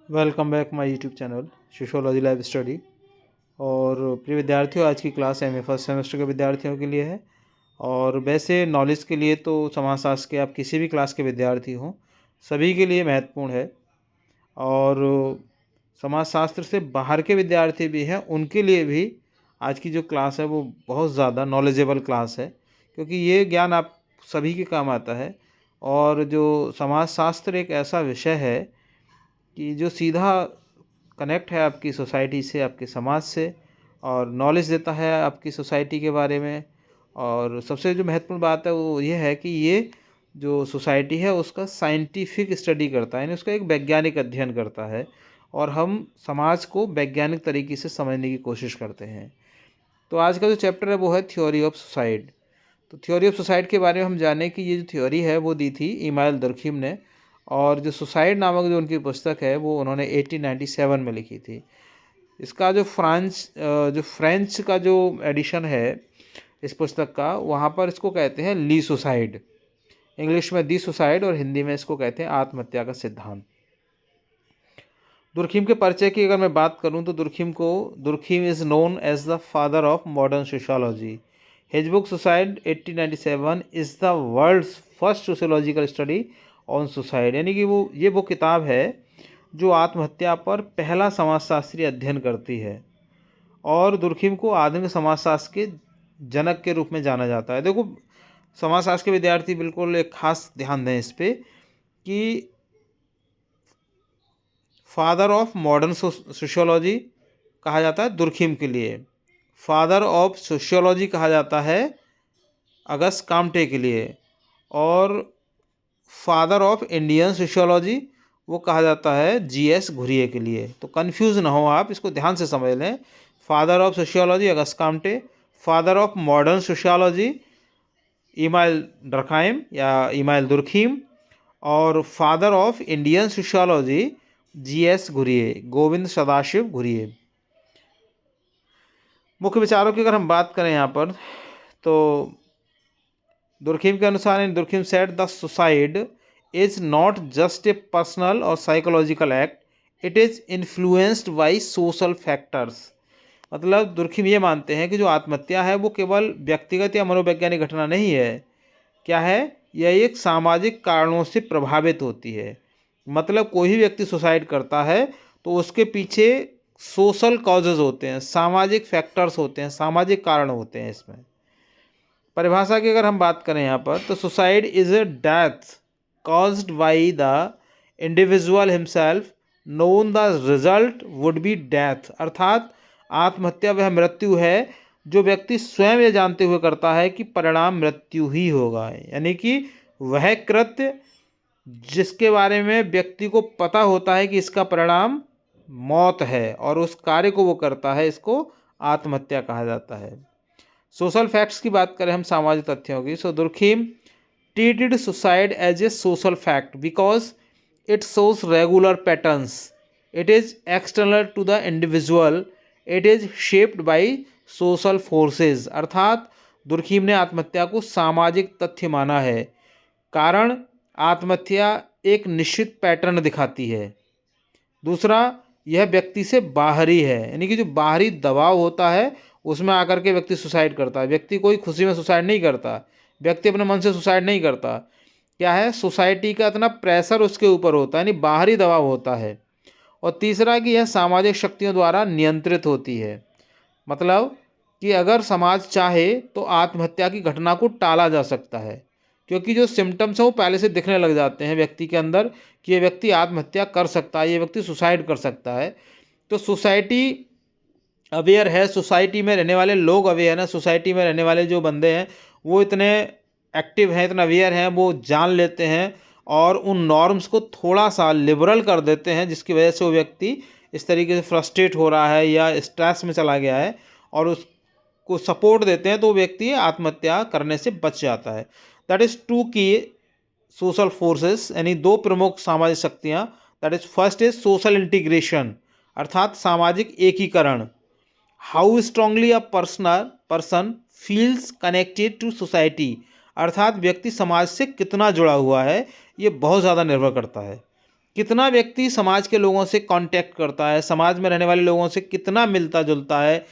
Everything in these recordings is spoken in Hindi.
Welcome back my YouTube channel sociology live study. और प्रिय विद्यार्थियों, आज की क्लास एमए फर्स्ट सेमेस्टर के विद्यार्थियों के लिए है। और वैसे नॉलेज के लिए तो समाजशास्त्र के आप किसी भी क्लास के विद्यार्थी हों, सभी के लिए महत्वपूर्ण है। और समाजशास्त्र से बाहर के विद्यार्थी भी हैं, उनके लिए भी आज की जो क्लास है वो बहुत ज़्यादा नॉलेजेबल क्लास है, क्योंकि ये ज्ञान आप सभी के काम आता है। और जो समाजशास्त्र एक ऐसा विषय है कि जो सीधा कनेक्ट है आपकी सोसाइटी से, आपके समाज से, और नॉलेज देता है आपकी सोसाइटी के बारे में। और सबसे जो महत्वपूर्ण बात है वो ये है कि ये जो सोसाइटी है उसका साइंटिफिक स्टडी करता है, यानी उसका एक वैज्ञानिक अध्ययन करता है, और हम समाज को वैज्ञानिक तरीके से समझने की कोशिश करते हैं। तो आज का जो चैप्टर है वो है थ्योरी ऑफ सुसाइड। तो थ्योरी ऑफ सुसाइड के बारे में हम जाने कि ये जो थ्योरी है वो दी थी इमानुएल दुर्खिम ने। और जो सुसाइड नामक जो उनकी पुस्तक है वो उन्होंने 1897 में लिखी थी। इसका जो फ्रेंच का जो एडिशन है इस पुस्तक का, वहाँ पर इसको कहते हैं ली सुसाइड, इंग्लिश में दी सुसाइड, और हिंदी में इसको कहते हैं आत्महत्या का सिद्धांत। दुर्खिम के परिचय की अगर मैं बात करूं तो Durkheim is known as the father of modern sociology. His book suicide 1897 is the world's first sociological study on suicide, यानी कि वो किताब है जो आत्महत्या पर पहला समाजशास्त्रीय अध्ययन करती है। और दुर्खिम को आधुनिक समाजशास्त्र के जनक के रूप में जाना जाता है। देखो, समाजशास्त्र के विद्यार्थी बिल्कुल एक खास ध्यान दें इस पे कि फादर ऑफ मॉडर्न सोशियोलॉजी कहा जाता है दुर्खिम के लिए, फादर ऑफ सोशियोलॉजी कहा जाता है अगस्त काम्टे के लिए, और फादर ऑफ इंडियन सोशियोलॉजी वो कहा जाता है जीएस घुरिये के लिए। तो कंफ्यूज ना हो आप, इसको ध्यान से समझ लें। Father of sociology Auguste Comte, father of modern sociology Emmanuel Durkheim या इमानुएल दुर्खिम, और father of Indian sociology GS Ghurye, Govind Sadashiv Ghurye. मुख्य विचारों की अगर हम बात करें यहाँ पर, तो दुर्खिम के अनुसार, in Durkheim said the suicide is not just a personal और psychological act, it is influenced by social factors. मतलब दुर्खिम ये मानते हैं कि जो आत्महत्या है वो केवल व्यक्तिगत या मनोवैज्ञानिक घटना नहीं है। क्या है? यह एक सामाजिक कारणों से प्रभावित होती है। मतलब कोई भी व्यक्ति सुसाइड करता है तो उसके पीछे सोशल कॉजेज होते हैं, सामाजिक फैक्टर्स होते हैं, सामाजिक कारण होते हैं। इसमें परिभाषा की अगर हम बात करें यहाँ पर, तो suicide is a death caused by the individual himself, known the result would be death. अर्थात आत्महत्या वह मृत्यु है जो व्यक्ति स्वयं ये जानते हुए करता है कि परिणाम मृत्यु ही होगा, यानी कि वह कृत्य जिसके बारे में व्यक्ति को पता होता है कि इसका परिणाम मौत है और उस कार्य को वो करता है, इसको आत्महत्या कहा जाता है। सोशल फैक्ट्स की बात करें हम, सामाजिक तथ्यों की, so Durkheim treated suicide as a social fact because it shows regular patterns, it is external to the individual, it is shaped by social forces. अर्थात दुर्खिम ने आत्महत्या को सामाजिक तथ्य माना है, कारण आत्महत्या एक निश्चित पैटर्न दिखाती है। दूसरा, यह व्यक्ति से बाहरी है, यानी कि जो बाहरी दबाव होता है उसमें आकर के व्यक्ति सुसाइड करता है। व्यक्ति कोई खुशी में सुसाइड नहीं करता, व्यक्ति अपने मन से सुसाइड नहीं करता। क्या है? सोसाइटी का इतना प्रेशर उसके ऊपर होता है, यानी बाहरी दबाव होता है। और तीसरा कि यह सामाजिक शक्तियों द्वारा नियंत्रित होती है। मतलब कि अगर समाज चाहे तो आत्महत्या की घटना को टाला जा सकता है, क्योंकि जो सिम्टम्स हैं वो पहले से दिखने लग जाते हैं व्यक्ति के अंदर कि ये व्यक्ति आत्महत्या कर सकता है, ये व्यक्ति सुसाइड कर सकता है। तो सोसाइटी अवेयर है, सोसाइटी में रहने वाले लोग अवेयर हैं, सोसाइटी में रहने वाले जो बंदे हैं वो इतने एक्टिव हैं, इतना अवेयर हैं, वो जान लेते हैं और उन नॉर्म्स को थोड़ा सा लिबरल कर देते हैं, जिसकी वजह से वो व्यक्ति इस तरीके से फ्रस्ट्रेट हो रहा है या स्ट्रेस में चला गया है और उसको सपोर्ट देते हैं, तो व्यक्ति आत्महत्या करने से बच जाता है। That is two key social forces, यानी दो प्रमुख सामाजिक शक्तियाँ। That is first is social integration, अर्थात सामाजिक एकीकरण। How strongly a person feels connected to society, अर्थात व्यक्ति समाज से कितना जुड़ा हुआ है, ये बहुत ज़्यादा निर्भर करता है कितना व्यक्ति समाज के लोगों से कांटेक्ट करता है, समाज में रहने वाले लोगों से कितना मिलता जुलता है,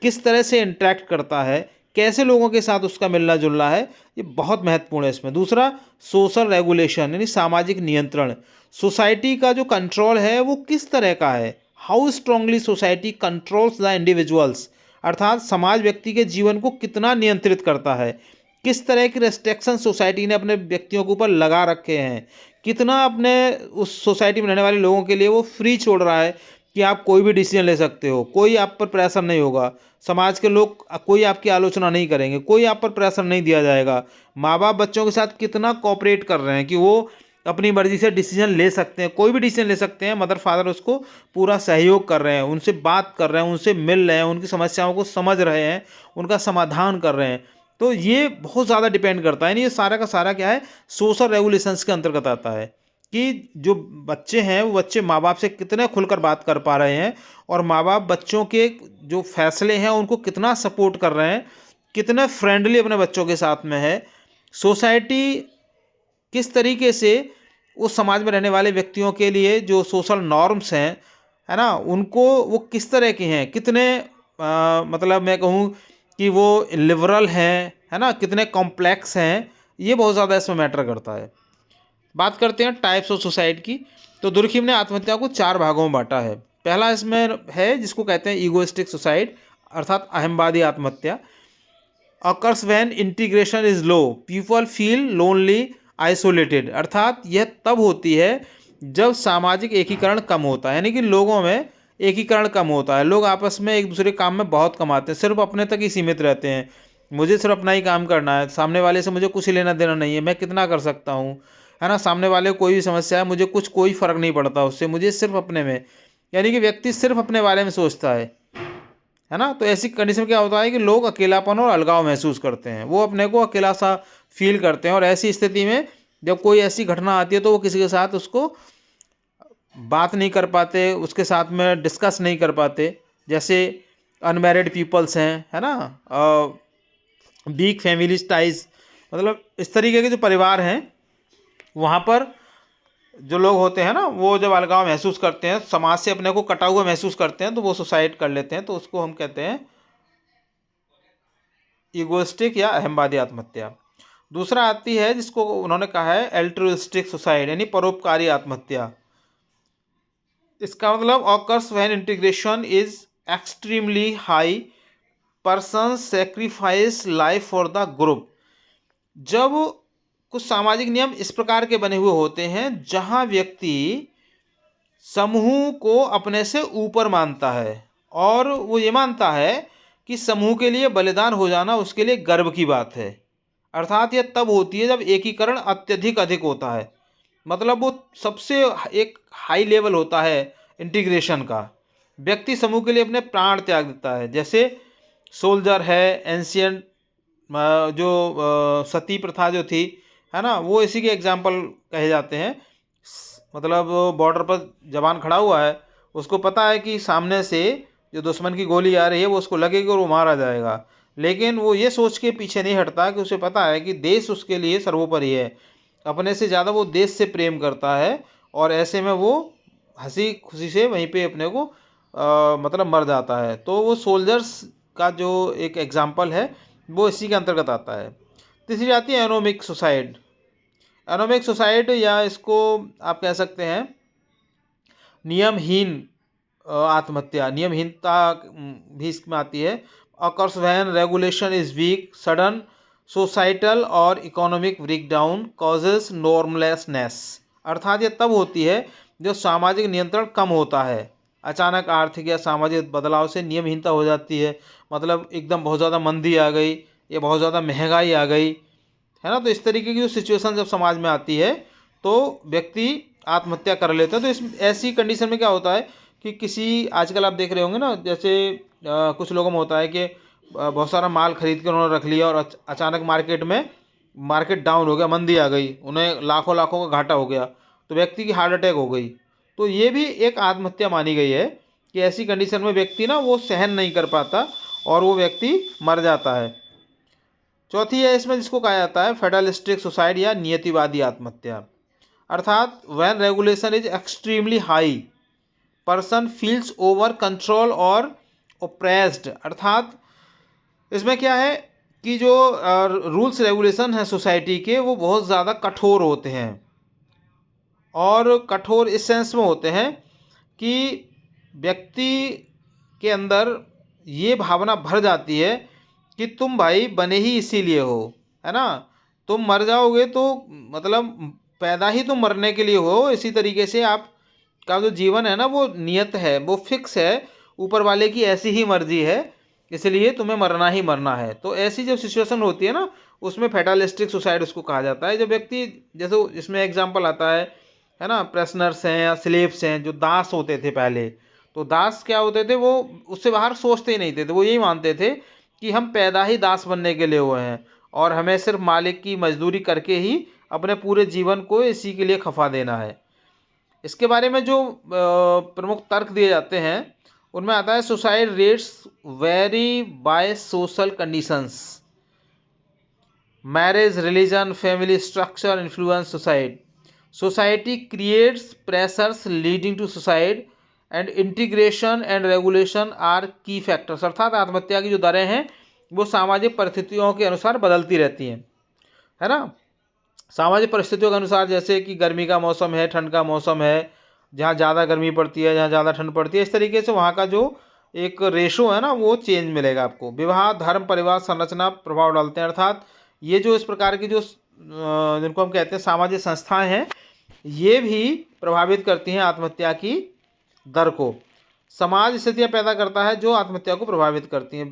किस तरह से इंटरेक्ट करता है, कैसे लोगों के साथ उसका मिलना जुलना है, ये बहुत महत्वपूर्ण है इसमें। दूसरा, सोशल रेगुलेशन यानी सामाजिक नियंत्रण। सोसाइटी का जो कंट्रोल है वो किस तरह का है, how strongly society controls the individuals, अर्थात समाज व्यक्ति के जीवन को कितना नियंत्रित करता है, किस तरह की रेस्ट्रिक्शन सोसाइटी ने अपने व्यक्तियों के ऊपर लगा रखे हैं, कितना अपने उस सोसाइटी में रहने वाले लोगों के लिए वो फ्री छोड़ रहा है कि आप कोई भी डिसीजन ले सकते हो, कोई आप पर प्रेशर नहीं होगा, समाज के लोग कोई आपकी आलोचना नहीं करेंगे, कोई आप पर प्रेशर नहीं दिया जाएगा। माँ बाप बच्चों के साथ कितना कोऑपरेट कर रहे हैं कि वो अपनी मर्जी से डिसीजन ले सकते हैं, कोई भी डिसीजन ले सकते हैं, मदर फादर उसको पूरा सहयोग कर रहे हैं, उनसे बात कर रहे हैं, उनसे मिल रहे हैं, उनकी समस्याओं को समझ रहे हैं, उनका समाधान कर रहे हैं। तो ये बहुत ज़्यादा डिपेंड करता है, ये सारा का सारा क्या है, सोशल रेगुलेशंस के अंतर्गत आता है कि जो बच्चे हैं वो बच्चे माँ बाप से कितने खुलकर बात कर पा रहे हैं, और माँ बाप बच्चों के जो फैसले हैं उनको कितना सपोर्ट कर रहे हैं, कितने फ्रेंडली अपने बच्चों के साथ में है। सोसाइटी किस तरीके से उस समाज में रहने वाले व्यक्तियों के लिए जो सोशल नॉर्म्स हैं, है ना, उनको वो किस तरह के हैं, कितने मतलब मैं कहूँ कि वो लिबरल हैं, है ना, कितने कॉम्प्लेक्स हैं, ये बहुत ज़्यादा इसमें मैटर करता है। बात करते हैं टाइप्स ऑफ सुसाइड की। तो दुर्खिम ने आत्महत्या को 4 भागों में बांटा है। पहला इसमें है जिसको कहते हैं ईगोइस्टिक सुसाइड, अर्थात अहमवादी आत्महत्या। Occurs when integration is low, people feel lonely isolated, अर्थात यह तब होती है जब सामाजिक एकीकरण कम होता है, यानी कि लोगों में एकीकरण कम होता है, लोग आपस में एक दूसरे काम में बहुत कम आते हैं, सिर्फ अपने तक ही सीमित रहते हैं, मुझे सिर्फ अपना ही काम करना है, सामने वाले से मुझे कुछ लेना देना नहीं है, मैं कितना कर सकता हूँ, है ना, सामने वाले को कोई भी समस्या है मुझे कोई फ़र्क नहीं पड़ता उससे, मुझे सिर्फ अपने में, यानी कि व्यक्ति सिर्फ अपने बारे में सोचता है ना। तो ऐसी कंडीशन में क्या होता है कि लोग अकेलापन और अलगाव महसूस करते हैं, वो अपने को अकेला सा फील करते हैं, और ऐसी स्थिति में जब कोई ऐसी घटना आती है तो वो किसी के साथ उसको बात नहीं कर पाते, उसके साथ में डिस्कस नहीं कर पाते। जैसे अनमैरिड पीपल्स हैं, है ना, वीक फैमिली टाइज, मतलब इस तरीके के जो परिवार हैं वहाँ पर जो लोग होते हैं ना, वो जब अलगाव महसूस करते हैं, समाज से अपने को कटा हुआ महसूस करते हैं, तो वो सुसाइड कर लेते हैं, तो उसको हम कहते हैं ईगोइस्टिक या अहमवादी आत्महत्या। दूसरा आती है जिसको उन्होंने कहा है एल्ट्रुइस्टिक सुसाइड, यानी परोपकारी आत्महत्या। इसका मतलब occurs when integration is extremely high, person sacrifice life for the group. जब कुछ सामाजिक नियम इस प्रकार के बने हुए होते हैं जहां व्यक्ति समूह को अपने से ऊपर मानता है, और वो ये मानता है कि समूह के लिए बलिदान हो जाना उसके लिए गर्व की बात है। अर्थात यह तब होती है जब एकीकरण अत्यधिक अधिक होता है, मतलब वो सबसे एक हाई लेवल होता है इंटीग्रेशन का, व्यक्ति समूह के लिए अपने प्राण त्याग देता है। जैसे सोल्जर है, एंशियंट जो सती प्रथा जो थी, है ना, वो इसी के एग्जाम्पल कहे जाते हैं। मतलब बॉर्डर पर जवान खड़ा हुआ है, उसको पता है कि सामने से जो दुश्मन की गोली आ रही है वो उसको लगेगी और वो मारा जाएगा, लेकिन वो ये सोच के पीछे नहीं हटता कि उसे पता है कि देश उसके लिए सर्वोपरि है, अपने से ज़्यादा वो देश से प्रेम करता है, और ऐसे में वो हंसी खुशी से वहीं पे अपने को मतलब मर जाता है। तो वो सोल्जर्स का जो एक एग्जाम्पल है वो इसी के अंतर्गत आता है। तीसरी आती है एनोमिक सुसाइड। एनोमिक सुसाइड, या इसको आप कह सकते हैं नियमहीन आत्महत्या, नियमहीनता भी इसमें आती है। Occurs when regulation is weak, sudden societal और इकोनॉमिक ब्रेकडाउन कॉजेस नॉर्मलेसनेस, अर्थात ये तब होती है जब सामाजिक नियंत्रण कम होता है, अचानक आर्थिक या सामाजिक बदलाव से नियमहीनता हो जाती है, मतलब एकदम बहुत ज़्यादा मंदी आ गई या बहुत ज़्यादा महंगाई आ गई, है ना, तो इस तरीके की जो सिचुएशन जब समाज में आती है तो व्यक्ति आत्महत्या कर लेता है। तो इस ऐसी कंडीशन में क्या होता है कि किसी, आजकल आप देख रहे होंगे ना, जैसे कुछ लोगों में होता है कि बहुत सारा माल खरीद के उन्होंने रख लिया और अचानक मार्केट डाउन हो गया, मंदी आ गई, उन्हें लाखों लाखों का घाटा हो गया, तो व्यक्ति की हार्ट अटैक हो गई, तो ये भी एक आत्महत्या मानी गई है कि ऐसी कंडीशन में व्यक्ति ना वो सहन नहीं कर पाता और वो व्यक्ति मर जाता है। चौथी है इसमें जिसको कहा जाता है फेटलिस्टिक सुसाइड या नियतिवादी आत्महत्या। अर्थात when regulation is extremely high person feels over control और ओप्रेस्ड। अर्थात इसमें क्या है कि जो रूल्स रेगुलेशन है सोसाइटी के वो बहुत ज़्यादा कठोर होते हैं, और कठोर इस सेंस में होते हैं कि व्यक्ति के अंदर ये भावना भर जाती है कि तुम भाई बने ही इसीलिए हो, है ना, तुम मर जाओगे तो मतलब पैदा ही तुम मरने के लिए हो। इसी तरीके से आप का जो जीवन है ना वो नियत है, वो फिक्स है, ऊपर वाले की ऐसी ही मर्जी है, इसलिए तुम्हें मरना ही मरना है। तो ऐसी जब सिचुएशन होती है ना उसमें फैटालिस्टिक सुसाइड उसको कहा जाता है। जब व्यक्ति, जैसे इसमें एग्जांपल आता है ना, प्रेसनर्स हैं या स्लेव्स हैं जो दास होते थे पहले। तो दास क्या होते थे, वो उससे बाहर सोचते ही नहीं थे, तो वो यही मानते थे कि हम पैदा ही दास बनने के लिए हुए हैं और हमें सिर्फ मालिक की मजदूरी करके ही अपने पूरे जीवन को इसी के लिए खफा देना है। इसके बारे में जो प्रमुख तर्क दिए जाते हैं उनमें आता है suicide rates vary by social conditions, marriage, religion, family structure influence suicide, society creates pressures leading to suicide and integration and regulation are key factors. अर्थात आत्महत्या की जो दरें हैं वो सामाजिक परिस्थितियों के अनुसार बदलती रहती हैं, है ना। सामाजिक परिस्थितियों के अनुसार, जैसे कि गर्मी का मौसम है, ठंड का मौसम है, जहाँ ज़्यादा गर्मी पड़ती है, जहाँ ज़्यादा ठंड पड़ती है, इस तरीके से वहाँ का जो एक रेशो है ना वो चेंज मिलेगा आपको। विवाह, धर्म, परिवार, संरचना प्रभाव डालते हैं। अर्थात ये जो इस प्रकार की जो जिनको हम कहते हैं सामाजिक संस्थाएं हैं ये भी प्रभावित करती हैं आत्महत्या की दर को। समाज स्थितियाँ पैदा करता है जो आत्महत्या को प्रभावित करती हैं,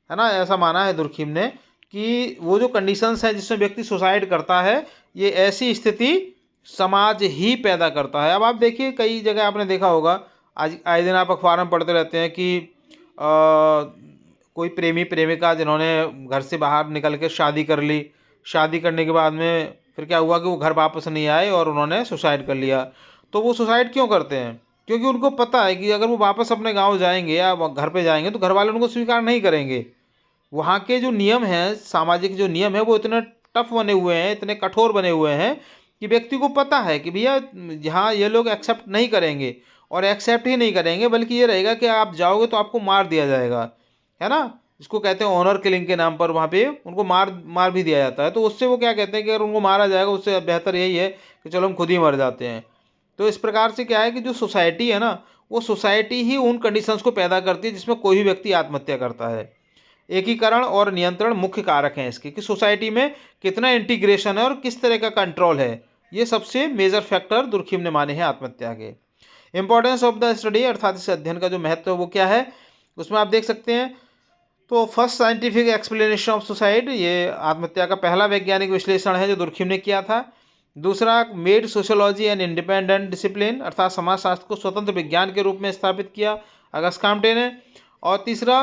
है ना। ऐसा माना है दुर्खिम ने कि वो जो कंडीशंस हैं जिसमें व्यक्ति सुसाइड करता है ये ऐसी स्थिति समाज ही पैदा करता है। अब आप देखिए कई जगह आपने देखा होगा, आज आए दिन आप अखबार में पढ़ते रहते हैं कि कोई प्रेमी प्रेमिका जिन्होंने घर से बाहर निकल के शादी कर ली, शादी करने के बाद में फिर क्या हुआ कि वो घर वापस नहीं आए और उन्होंने सुसाइड कर लिया। तो वो सुसाइड क्यों करते हैं? क्योंकि उनको पता है कि अगर वो वापस अपने गांव जाएंगे या घर पे जाएंगे तो घर वाले उनको स्वीकार नहीं करेंगे। वहाँ के जो नियम हैं, सामाजिक जो नियम है वो इतने टफ बने हुए हैं, इतने कठोर बने हुए हैं कि व्यक्ति को पता है कि भैया यहाँ ये लोग एक्सेप्ट नहीं करेंगे, और एक्सेप्ट ही नहीं करेंगे बल्कि ये रहेगा कि आप जाओगे तो आपको मार दिया जाएगा, है ना। इसको कहते हैं ऑनर किलिंग के नाम पर वहाँ पे उनको मार भी दिया जाता है। तो उससे वो क्या कहते हैं कि अगर उनको मारा जाएगा उससे बेहतर यही है कि चलो हम खुद ही मर जाते हैं। तो इस प्रकार से क्या है कि जो सोसाइटी है ना वो सोसाइटी ही उन कंडीशंस को पैदा करती है जिसमें कोई भी व्यक्ति आत्महत्या करता है। एकीकरण और नियंत्रण मुख्य कारक हैं इसके, कि सोसाइटी में कितना इंटीग्रेशन है और किस तरह का कंट्रोल है, ये सबसे मेजर फैक्टर दुर्खिम ने माने हैं आत्महत्या के। इंपॉर्टेंस ऑफ द स्टडी, अर्थात इस अध्ययन का जो महत्व है वो क्या है, उसमें आप देख सकते हैं। तो first scientific explanation of suicide, ये आत्महत्या का पहला वैज्ञानिक विश्लेषण है जो दुर्खिम ने किया था। दूसरा, made sociology and independent discipline, अर्थात समाजशास्त्र को स्वतंत्र विज्ञान के रूप में स्थापित किया अगस्त काम्टे ने। और तीसरा,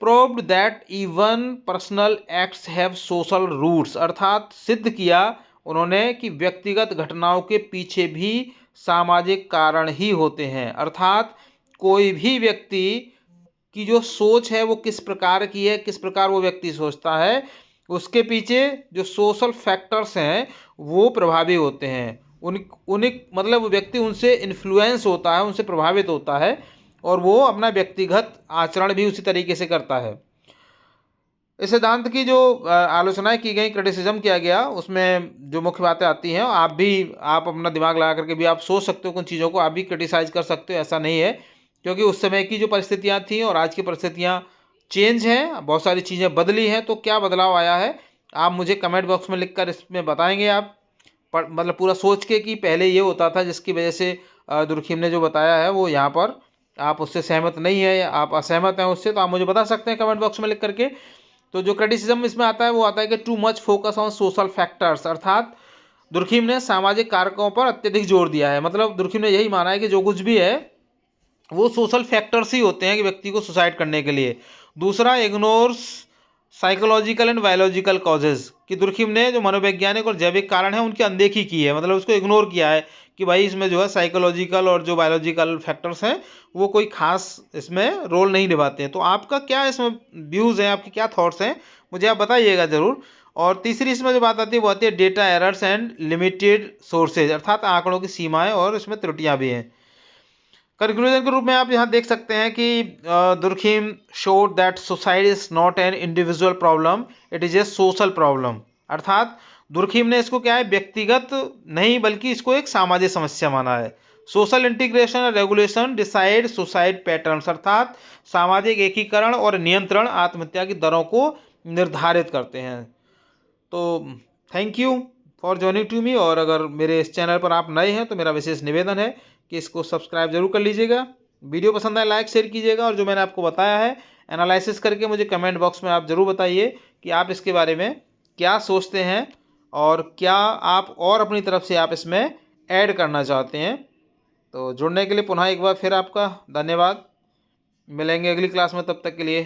proved that even personal acts have social roots, अर्थात सिद्ध किया उन्होंने कि व्यक्तिगत घटनाओं के पीछे भी सामाजिक कारण ही होते हैं। अर्थात कोई भी व्यक्ति की जो सोच है वो किस प्रकार की है, किस प्रकार वो व्यक्ति सोचता है, उसके पीछे जो सोशल फैक्टर्स हैं वो प्रभावी होते हैं। उन्हीं मतलब वो व्यक्ति उनसे इन्फ्लुएंस होता है, उनसे प्रभावित होता है और वो अपना व्यक्तिगत आचरण भी उसी तरीके से करता है। इस सिद्धांत की जो आलोचनाएं की गई, क्रिटिसिज्म किया गया, उसमें जो मुख्य बातें आती हैं आप अपना दिमाग लगा करके भी आप सोच सकते हो, कुछ चीज़ों को आप भी क्रिटिसाइज कर सकते हो, ऐसा नहीं है। क्योंकि उस समय की जो परिस्थितियां थी और आज की परिस्थितियां चेंज हैं, बहुत सारी चीज़ें बदली हैं। तो क्या बदलाव आया है आप मुझे कमेंट बॉक्स में लिखकर इसमें बताएंगे आप, मतलब पूरा सोच के कि पहले ये होता था जिसकी वजह से दुर्खिम ने जो बताया है वो यहाँ पर आप उससे सहमत नहीं है या आप असहमत हैं उससे, तो आप मुझे बता सकते हैं कमेंट बॉक्स में लिख करके। तो जो क्रिटिसिज्म इसमें आता है वो आता है कि too much focus on social factors, अर्थात दुर्खिम ने सामाजिक कारकों पर अत्यधिक जोर दिया है। मतलब दुर्खिम ने यही माना है कि जो कुछ भी है वो सोशल फैक्टर्स ही होते हैं कि व्यक्ति को सुसाइड करने के लिए। दूसरा, ignores psychological and biological causes, कि दुर्खिम ने जो मनोवैज्ञानिक और जैविक कारण है उनकी अनदेखी की है, मतलब उसको इग्नोर किया है कि भाई इसमें जो है साइकोलॉजिकल और जो बायोलॉजिकल फैक्टर्स हैं वो कोई खास इसमें रोल नहीं निभाते हैं। तो आपका क्या इसमें व्यूज़ हैं, आपके क्या थॉट्स हैं, मुझे आप बताइएगा ज़रूर। और तीसरी इसमें जो बात आती है वो आती है data errors and limited sources, अर्थात आंकड़ों की सीमाएं और इसमें त्रुटियां भी हैं। कंक्लूजन के रूप में आप यहाँ देख सकते हैं कि Durkheim showed that suicide is not an individual problem, it is a social problem. अर्थात दुर्खिम ने इसको क्या है, व्यक्तिगत नहीं बल्कि इसको एक सामाजिक समस्या माना है। सोशल इंटीग्रेशन और रेगुलेशन डिसाइड सुसाइड पैटर्न्स, अर्थात सामाजिक एकीकरण और नियंत्रण आत्महत्या की दरों को निर्धारित करते हैं। तो thank you for joining to me, और अगर मेरे इस चैनल पर आप नए हैं तो मेरा विशेष निवेदन है कि इसको सब्सक्राइब जरूर कर लीजिएगा। वीडियो पसंद आए लाइक शेयर कीजिएगा, और जो मैंने आपको बताया है एनालिसिस करके मुझे कमेंट बॉक्स में आप ज़रूर बताइए कि आप इसके बारे में क्या सोचते हैं और क्या आप और अपनी तरफ से आप इसमें ऐड करना चाहते हैं। तो जुड़ने के लिए पुनः एक बार फिर आपका धन्यवाद। मिलेंगे अगली क्लास में, तब तक के लिए